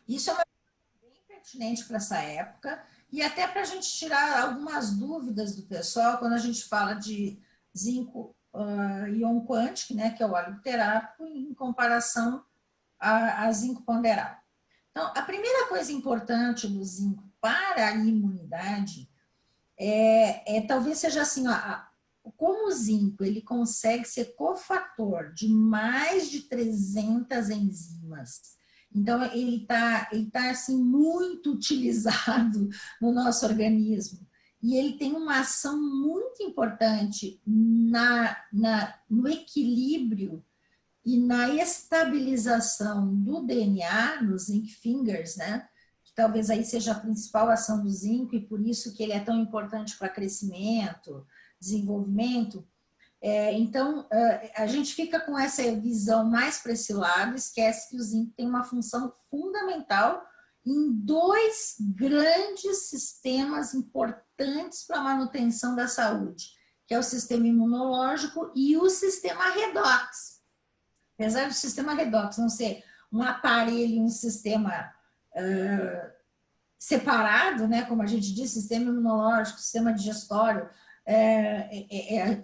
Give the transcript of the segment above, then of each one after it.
Isso é uma coisa bem pertinente para essa época e até para a gente tirar algumas dúvidas do pessoal quando a gente fala de zinco ion quântico, né, que é o óleo terápico, em comparação a zinco ponderal. Então, a primeira coisa importante do zinco para a imunidade talvez seja assim, como o zinco ele consegue ser cofator de mais de 300 enzimas, então ele tá assim, muito utilizado no nosso organismo, e ele tem uma ação muito importante no equilíbrio e na estabilização do DNA, nos zinc fingers, né? Que talvez aí seja a principal ação do zinco e por isso que ele é tão importante para crescimento, desenvolvimento. Então, a gente fica com essa visão mais para esse lado, esquece que o zinco tem uma função fundamental em dois grandes sistemas importantes para a manutenção da saúde, que é o sistema imunológico e o sistema redox. Apesar do sistema redox não ser um aparelho, um sistema separado, né, como a gente diz, sistema imunológico, sistema digestório,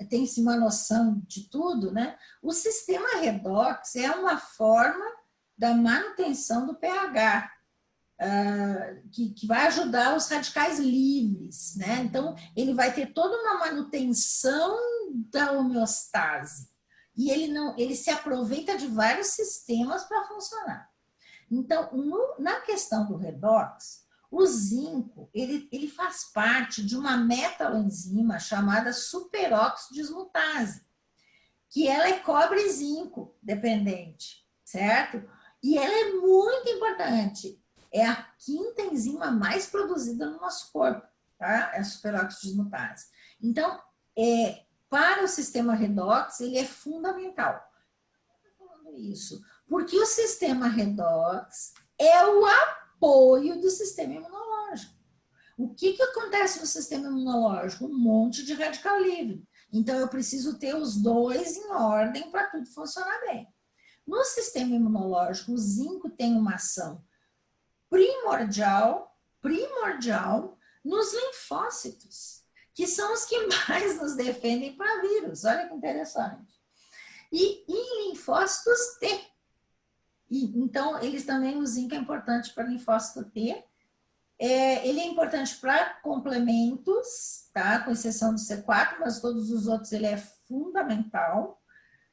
tem-se uma noção de tudo, né? O sistema redox é uma forma da manutenção do pH, que vai ajudar os radicais livres, né? Então, ele vai ter toda uma manutenção da homeostase. E ele se aproveita de vários sistemas para funcionar. Então, na questão do redox, o zinco ele faz parte de uma metaloenzima chamada superoxidismutase, que ela é cobre zinco dependente, certo? E ela é muito importante. É a quinta enzima mais produzida no nosso corpo, tá? É a superoxidismutase. Então, para o sistema redox, ele é fundamental. Por que eu estou falando isso? Porque o sistema redox é o apoio do sistema imunológico. O que acontece no sistema imunológico? Um monte de radical livre. Então, eu preciso ter os dois em ordem para tudo funcionar bem. No sistema imunológico, o zinco tem uma ação primordial nos linfócitos, que são os que mais nos defendem para vírus. Olha que interessante. E em linfócitos T. Então, eles também, o zinco é importante para linfócito T. Ele é importante para complementos, tá? Com exceção do C4, mas todos os outros ele é fundamental.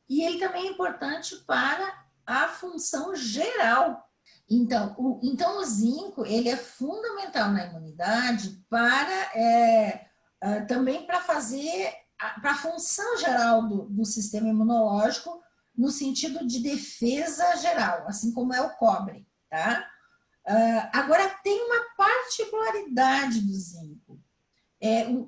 E ele também é importante para a função geral. Então, o zinco ele é fundamental na imunidade também para fazer para a função geral do sistema imunológico, no sentido de defesa geral, assim como é o cobre, tá? Agora, tem uma particularidade do zinco.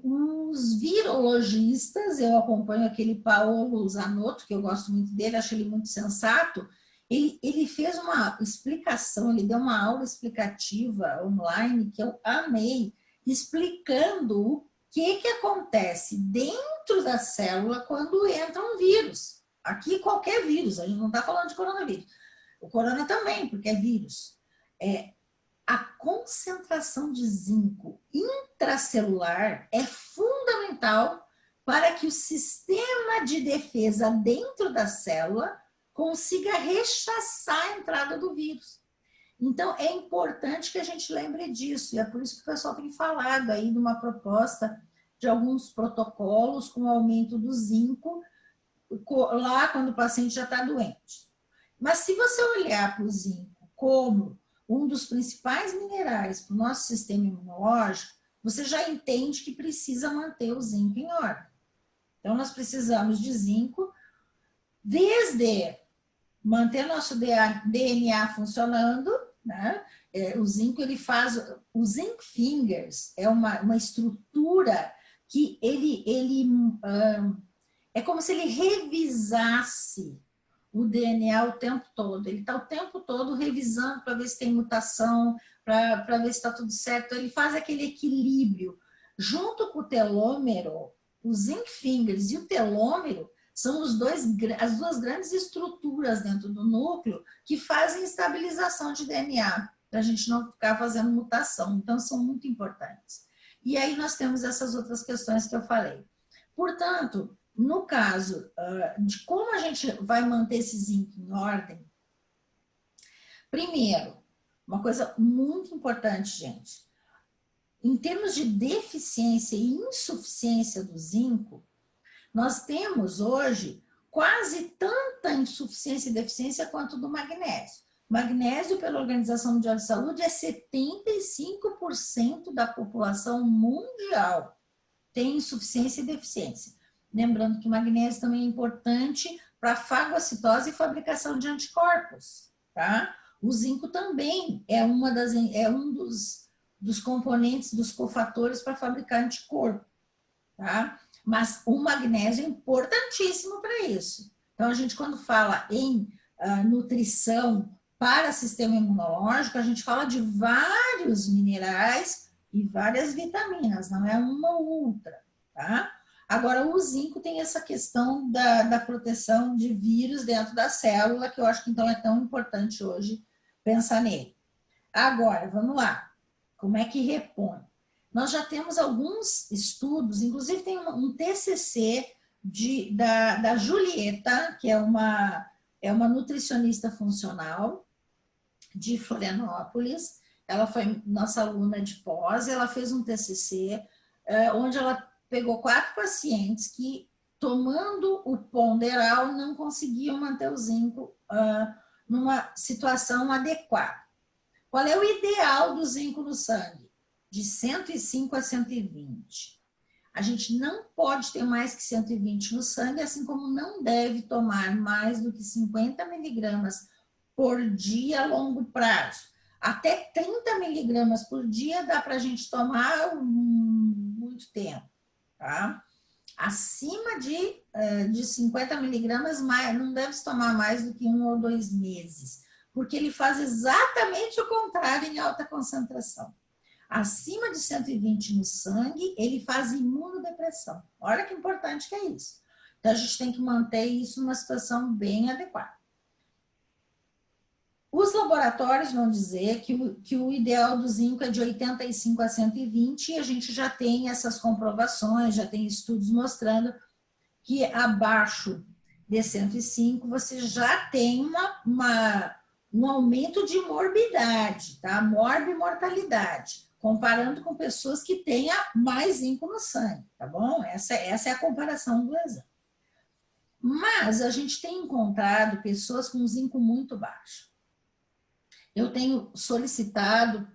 Os virologistas, eu acompanho aquele Paolo Zanotto, que eu gosto muito dele, acho ele muito sensato, ele fez uma explicação, ele deu uma aula explicativa online, que eu amei, explicando o que acontece dentro da célula quando entra um vírus. Aqui, qualquer vírus, a gente não está falando de coronavírus. O corona também, porque é vírus. A concentração de zinco intracelular é fundamental para que o sistema de defesa dentro da célula consiga rechaçar a entrada do vírus. Então, é importante que a gente lembre disso, e é por isso que o pessoal tem falado aí de uma proposta de alguns protocolos com aumento do zinco lá quando o paciente já está doente. Mas se você olhar para o zinco como um dos principais minerais para o nosso sistema imunológico, você já entende que precisa manter o zinco em ordem. Então, nós precisamos de zinco desde manter nosso DNA funcionando, né? O zinco, ele faz... O zinc fingers é uma estrutura que é como se ele revisasse o DNA o tempo todo. Ele está o tempo todo revisando para ver se tem mutação, para ver se está tudo certo. Ele faz aquele equilíbrio. Junto com o telômero, o zinc fingers e o telômero são as duas grandes estruturas dentro do núcleo que fazem estabilização de DNA. para a gente não ficar fazendo mutação. Então, são muito importantes. E aí nós temos essas outras questões que eu falei. Portanto, no caso de como a gente vai manter esse zinco em ordem, primeiro, uma coisa muito importante, gente, em termos de deficiência e insuficiência do zinco, nós temos hoje quase tanta insuficiência e deficiência quanto do magnésio. Magnésio, pela Organização Mundial de Saúde, é 75% da população mundial tem insuficiência e deficiência. Lembrando que o magnésio também é importante para a fagocitose e fabricação de anticorpos, tá? O zinco também é um dos componentes, dos cofatores para fabricar anticorpo, tá? Mas o magnésio é importantíssimo para isso. Então, a gente, quando fala em nutrição para sistema imunológico, a gente fala de vários minerais e várias vitaminas, não é uma ou outra, tá? Agora, o zinco tem essa questão da proteção de vírus dentro da célula, que eu acho que então é tão importante hoje pensar nele. Agora, vamos lá. Como é que repõe? Nós já temos alguns estudos, inclusive tem um TCC da Julieta, que é uma nutricionista funcional de Florianópolis. Ela foi nossa aluna de pós, ela fez um TCC onde ela pegou 4 pacientes que, tomando o ponderal, não conseguiam manter o zinco numa situação adequada. Qual é o ideal do zinco no sangue? De 105 a 120. A gente não pode ter mais que 120 no sangue, assim como não deve tomar mais do que 50 miligramas por dia a longo prazo. Até 30 miligramas por dia dá para a gente tomar muito tempo, tá? Acima de 50 miligramas, não deve se tomar mais do que 1 ou 2 meses, porque ele faz exatamente o contrário em alta concentração. Acima de 120 no sangue, ele faz imunodepressão. Olha que importante que é isso. Então, a gente tem que manter isso numa situação bem adequada. Os laboratórios vão dizer que o ideal do zinco é de 85 a 120, e a gente já tem essas comprovações, já tem estudos mostrando que abaixo de 105 você já tem um aumento de morbidade, tá? Morbimortalidade, comparando com pessoas que tenham mais zinco no sangue, tá bom? Essa é a comparação do exame. Mas a gente tem encontrado pessoas com zinco muito baixo. Eu tenho solicitado,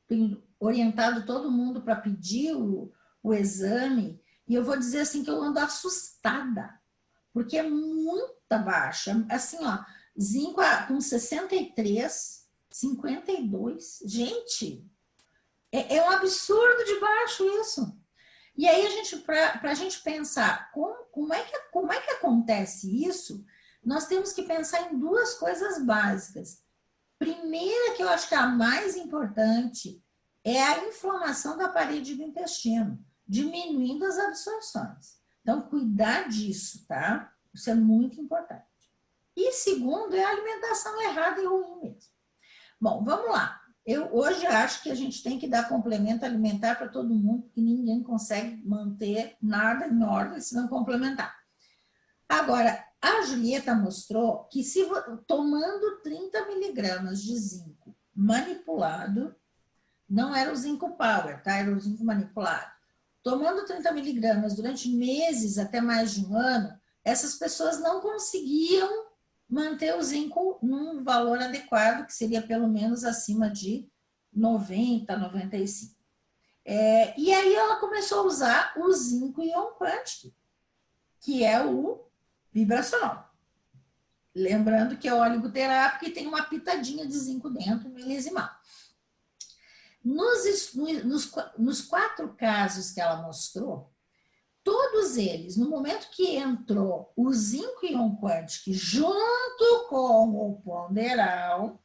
tenho orientado todo mundo para pedir o exame, e eu vou dizer assim que eu ando assustada, porque é muito baixa. Assim, ó, zinco com 63, 52. Gente, é um absurdo de baixo isso. E aí, para a gente pensar como é que acontece isso, nós temos que pensar em 2 coisas básicas. Primeira, que eu acho que é a mais importante, é a inflamação da parede do intestino, diminuindo as absorções. Então, cuidar disso, tá? Isso é muito importante. E segundo, é a alimentação errada e ruim mesmo. Bom, vamos lá. Eu hoje acho que a gente tem que dar complemento alimentar para todo mundo, porque ninguém consegue manter nada em ordem se não complementar. Agora, a Julieta mostrou que tomando 30 miligramas de zinco manipulado, não era o zinco power, tá? Era o zinco manipulado. Tomando 30 miligramas durante meses, até mais de 1 ano, essas pessoas não conseguiam manter o zinco num valor adequado, que seria pelo menos acima de 90, 95. E aí ela começou a usar o zinco Ion Quantic, que é o vibracional. Lembrando que é o oligoterápico e tem uma pitadinha de zinco dentro, milesimal. Nos 4 casos que ela mostrou, todos eles, no momento que entrou o zinco Ion Quantic junto com o ponderal,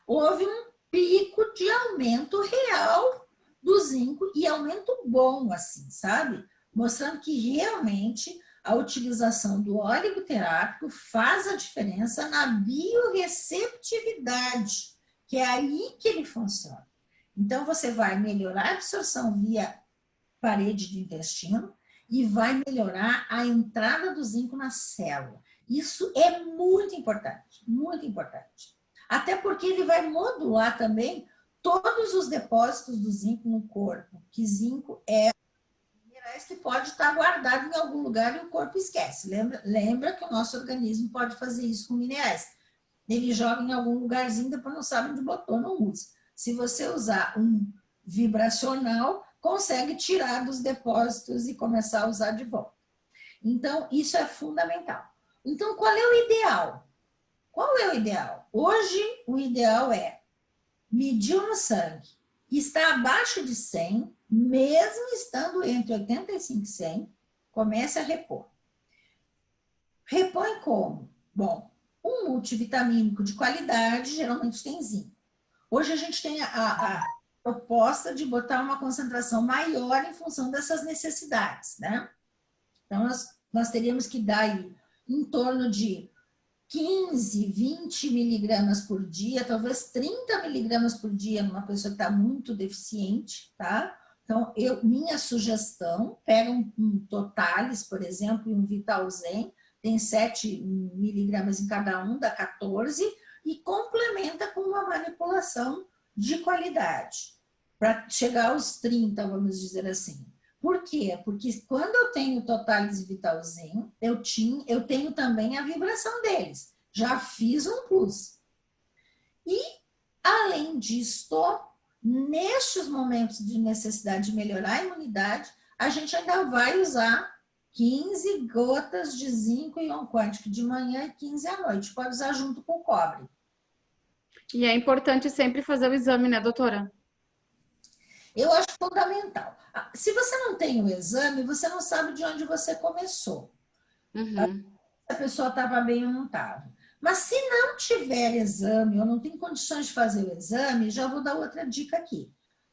houve um pico de aumento real do zinco, e aumento bom, assim, sabe? Mostrando que realmente a utilização do oligoterápico faz a diferença na biorreceptividade, que é aí que ele funciona. Então, você vai melhorar a absorção via parede do intestino e vai melhorar a entrada do zinco na célula. Isso é muito importante, muito importante. Até porque ele vai modular também todos os depósitos do zinco no corpo, que zinco é minerais que pode estar guardado em algum lugar e o corpo esquece. Lembra que o nosso organismo pode fazer isso com minerais. Ele joga em algum lugarzinho, depois não sabe onde botou, não usa. Se você usar um vibracional, consegue tirar dos depósitos e começar a usar de volta. Então, isso é fundamental. Então, qual é o ideal? Qual é o ideal? Hoje, o ideal é mediu no sangue, está abaixo de 100, mesmo estando entre 85 e 100, comece a repor. Repõe como? Bom, um multivitamínico de qualidade geralmente tem zinco. Hoje a gente tem a proposta de botar uma concentração maior em função dessas necessidades, né? Então, nós teríamos que dar aí em torno de 15, 20 miligramas por dia, talvez 30 miligramas por dia numa pessoa que está muito deficiente, tá? Então, minha sugestão, pega um Totalis, por exemplo, e um Vitalzen, tem 7 miligramas em cada um, dá 14, e complementa com uma manipulação de qualidade, para chegar aos 30, vamos dizer assim. Por quê? Porque quando eu tenho Totalis e Vitalzen, eu tenho também a vibração deles. Já fiz um plus. E, além disto, nestes momentos de necessidade de melhorar a imunidade, a gente ainda vai usar 15 gotas de zinco ion quântico de manhã e 15 à noite. Pode usar junto com o cobre. E é importante sempre fazer o exame, né, doutora? Eu acho fundamental. Se você não tem o exame, você não sabe de onde você começou. Uhum. Se a pessoa estava bem ou não estava. Mas se não tiver exame ou não tem condições de fazer o exame, já vou dar outra dica aqui.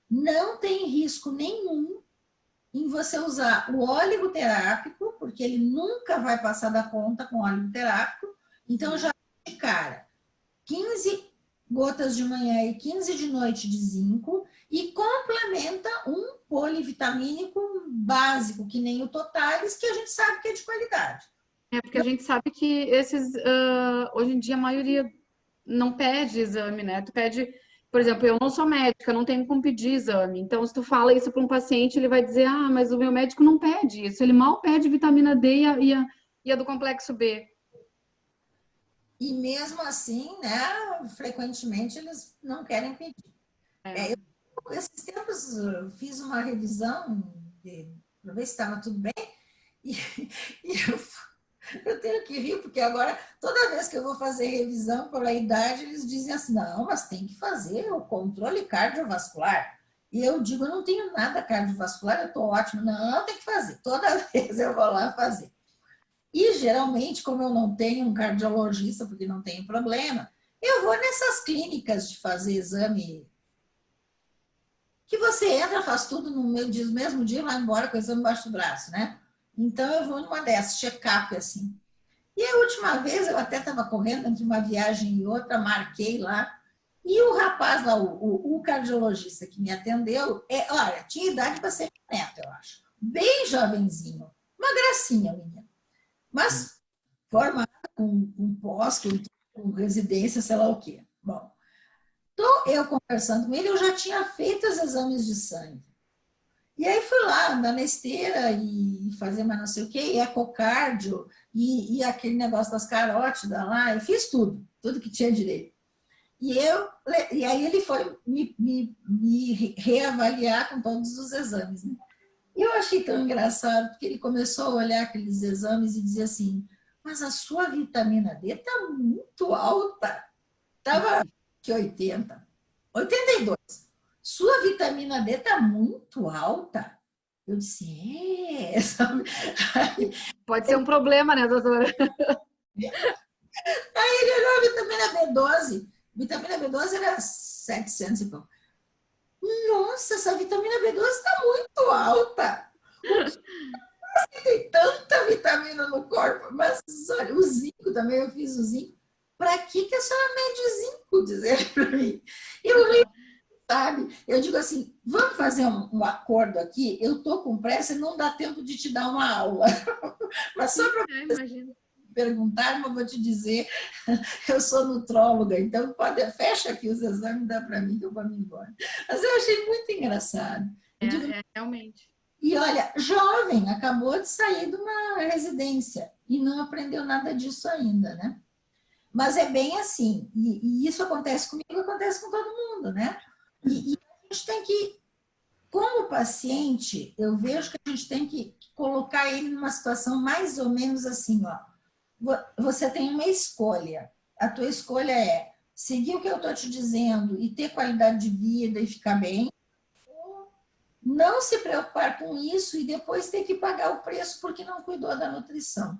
Não tem risco nenhum em você usar o óleo terápico, porque ele nunca vai passar da conta com óleo terápico. Então, já de cara, 15 gotas de manhã e 15 de noite de zinco e complementa um polivitamínico básico, que nem o Totalis, que a gente sabe que é de qualidade. É porque a gente sabe que esses, hoje em dia, a maioria não pede exame, né? Tu pede, por exemplo, eu não sou médica, não tenho como pedir exame. Então, se tu fala isso para um paciente, ele vai dizer, ah, mas o meu médico não pede isso. Ele mal pede vitamina D e a do complexo B. E mesmo assim, né, frequentemente eles não querem pedir. Esses tempos fiz uma revisão para ver se estava tudo bem e, e eu tenho que rir, porque agora, toda vez que eu vou fazer revisão pela idade, eles dizem assim, não, mas tem que fazer o controle cardiovascular. E eu digo, eu não tenho nada cardiovascular, eu estou ótimo. Não, tem que fazer. Toda vez eu vou lá fazer. E, geralmente, como eu não tenho um cardiologista, porque não tenho problema, eu vou nessas clínicas de fazer exame, que você entra, faz tudo no mesmo dia e vai embora com o exame embaixo do braço, né? Então, eu vou numa dessas, check-up, assim. E a última vez, eu até estava correndo entre uma viagem e outra, marquei lá, e o rapaz lá, o cardiologista que me atendeu, olha, tinha idade para ser neto, eu acho. Bem jovenzinho, uma gracinha, menino. Mas formado com pós, com residência, sei lá o quê. Bom, então eu conversando com ele, eu já tinha feito os exames de sangue. E aí fui lá andar na esteira e fazer mais não sei o quê, e ecocardio, e aquele negócio das carótidas lá, eu fiz tudo que tinha direito. E aí ele foi me reavaliar com todos os exames, né? E eu achei tão engraçado, porque ele começou a olhar aqueles exames e dizer assim, mas a sua vitamina D está muito alta. Estava que 80, 82. Sua vitamina D está muito alta. Eu disse, sabe? Pode ser um problema, né, doutora? Aí ele olhou a vitamina B12. Vitamina B12 era 700 e pouco. Nossa, essa vitamina B12 está muito alta. Tem tanta vitamina no corpo. Mas olha, o zinco também, eu fiz o zinco. para que a senhora mede zinco? Dizer para mim. Eu ri, sabe? Eu digo assim, vamos fazer um acordo aqui? Eu estou com pressa e não dá tempo de te dar uma aula. Mas só para imagino. perguntar, eu vou te dizer, eu sou nutróloga, então fecha aqui os exames, dá para mim que eu vou me embora. Mas eu achei muito engraçado. Realmente. E olha, jovem, acabou de sair de uma residência e não aprendeu nada disso ainda, né? Mas é bem assim, e isso acontece comigo, acontece com todo mundo, né? E a gente tem que, como paciente, eu vejo que a gente tem que colocar ele numa situação mais ou menos assim, ó. Você tem uma escolha. A tua escolha é seguir o que eu estou te dizendo e ter qualidade de vida e ficar bem, ou não se preocupar com isso e depois ter que pagar o preço porque não cuidou da nutrição.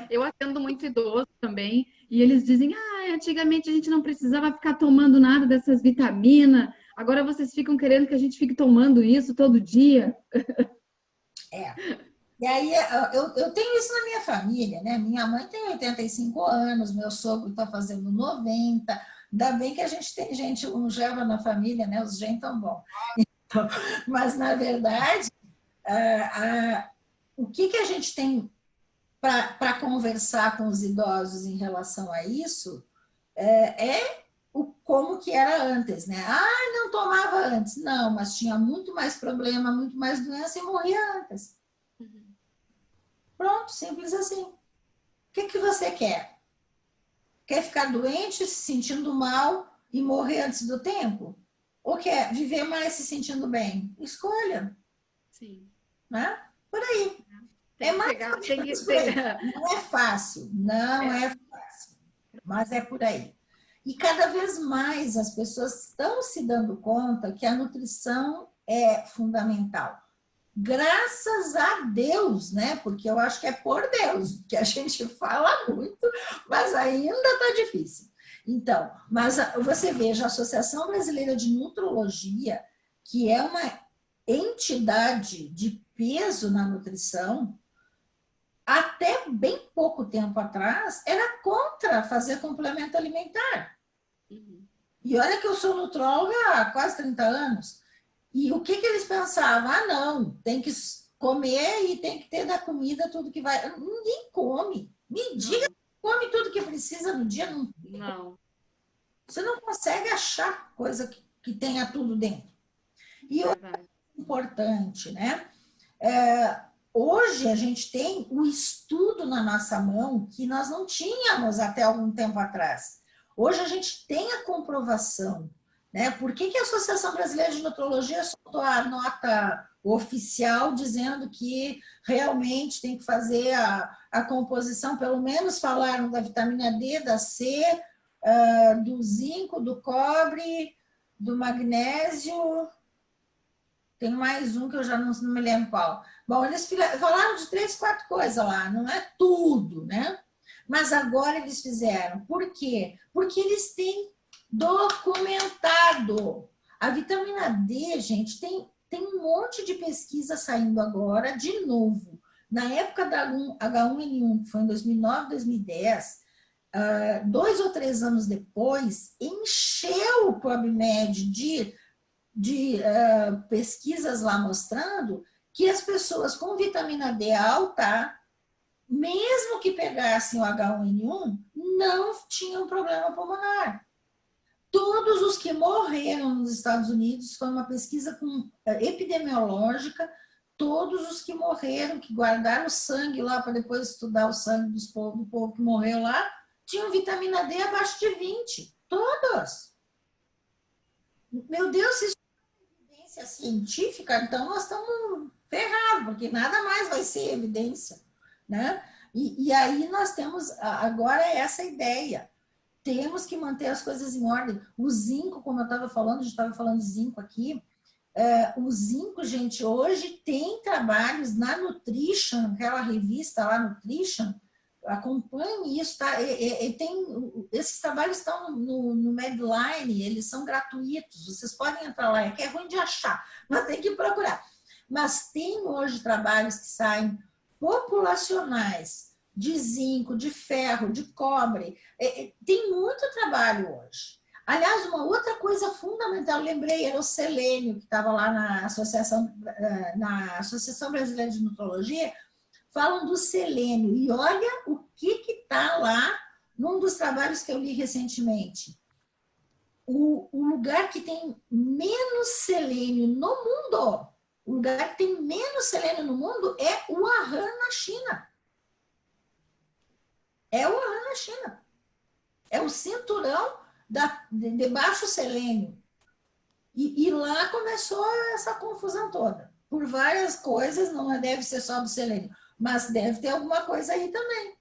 Eu atendo muito idoso também, e eles dizem, antigamente a gente não precisava ficar tomando nada dessas vitaminas, agora vocês ficam querendo que a gente fique tomando isso todo dia. E aí, eu tenho isso na minha família, né? Minha mãe tem 85 anos, meu sogro está fazendo 90. Ainda bem que a gente tem gente longeva na família, né? Os genes tão bons. Então, mas, na verdade, o que a gente tem para conversar com os idosos em relação a isso como que era antes, né? Não tomava antes. Não, mas tinha muito mais problema, muito mais doença e morria antes. Pronto, simples assim. O que você quer? Quer ficar doente, se sentindo mal e morrer antes do tempo? Ou quer viver mais se sentindo bem? Escolha. Sim. Né? Por aí. Não é fácil, não é fácil, mas é por aí. E cada vez mais as pessoas estão se dando conta que a nutrição é fundamental. Graças a Deus, né? Porque eu acho que é por Deus, que a gente fala muito, mas ainda está difícil. Então, mas você veja, a Associação Brasileira de Nutrologia, que é uma entidade de peso na nutrição, até bem pouco tempo atrás, era contra fazer complemento alimentar. E olha que eu sou nutróloga há quase 30 anos. E o que eles pensavam? Não, tem que comer e tem que ter da comida tudo que vai. Ninguém come. Me diga, come tudo que precisa no dia. Não. Você não consegue achar coisa que tenha tudo dentro. E outra importante, né? Hoje a gente tem o estudo na nossa mão que nós não tínhamos até algum tempo atrás. Hoje a gente tem a comprovação, né? Por que a Associação Brasileira de Nutrologia soltou a nota oficial dizendo que realmente tem que fazer a composição, pelo menos falaram da vitamina D, da C, do zinco, do cobre, do magnésio, tem mais um que eu já não me lembro qual. Bom, eles falaram de 3, 4 coisas lá, não é tudo, né? Mas agora eles fizeram. Por quê? Porque eles têm documentado. A vitamina D, gente, tem um monte de pesquisa saindo agora, de novo. Na época da H1N1, que foi em 2009, 2010, 2 ou 3 anos depois, encheu o PubMed de pesquisas lá mostrando que as pessoas com vitamina D alta, mesmo que pegassem o H1N1, não tinham problema pulmonar. Todos os que morreram nos Estados Unidos, foi uma pesquisa epidemiológica, todos os que morreram, que guardaram o sangue lá para depois estudar o sangue do povo que morreu lá, tinham vitamina D abaixo de 20. Todos. Meu Deus, isso científica, então nós estamos ferrados, porque nada mais vai ser evidência, né? E aí nós temos agora essa ideia. Temos que manter as coisas em ordem. O zinco, como eu estava falando, a gente estava falando de zinco aqui, o zinco, gente, hoje tem trabalhos na Nutrition, aquela revista lá, Nutrition, acompanhe isso, tá? Esses trabalhos estão no Medline, eles são gratuitos, vocês podem entrar lá, é ruim de achar, mas tem que procurar. Mas tem hoje trabalhos que saem populacionais de zinco, de ferro, de cobre. Tem muito trabalho hoje. Aliás, uma outra coisa fundamental, lembrei, era o selênio, que estava lá na Associação Brasileira de Nutrologia, falam do selênio. E olha o que está lá num dos trabalhos que eu li recentemente. O lugar que tem menos selênio no mundo, o lugar que tem menos selênio no mundo é o Wuhan, na China. É o Wuhan, na China. É o cinturão de baixo selênio. E lá começou essa confusão toda. Por várias coisas, não deve ser só do selênio, mas deve ter alguma coisa aí também.